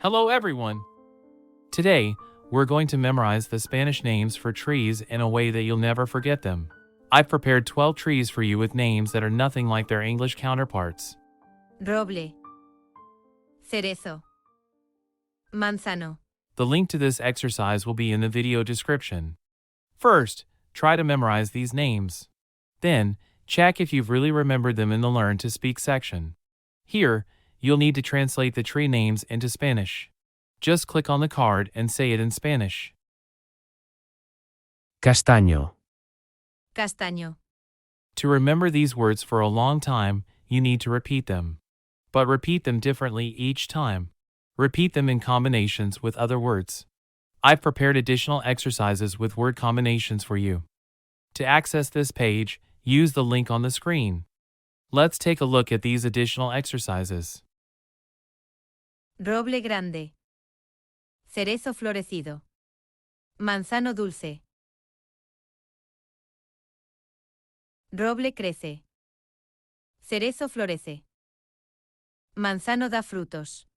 Hello everyone! Today, we're going to memorize the Spanish names for trees in a way that you'll never forget them. I've prepared 12 trees for you with names that are nothing like their English counterparts. Roble, cerezo, manzano. The link to this exercise will be in the video description. First, try to memorize these names. Then, check if you've really remembered them in the Learn to Speak section. Here, you'll need to translate the tree names into Spanish. Just click on the card and say it in Spanish. Castaño, Castaño, To remember these words for a long time, you need to repeat them. But repeat them differently each time. Repeat them in combinations with other words. I've prepared additional exercises with word combinations for you. To access this page, use the link on the screen. Let's take a look at these additional exercises. roble grande, cerezo florecido, manzano dulce. Roble crece, cerezo florece, manzano da frutos.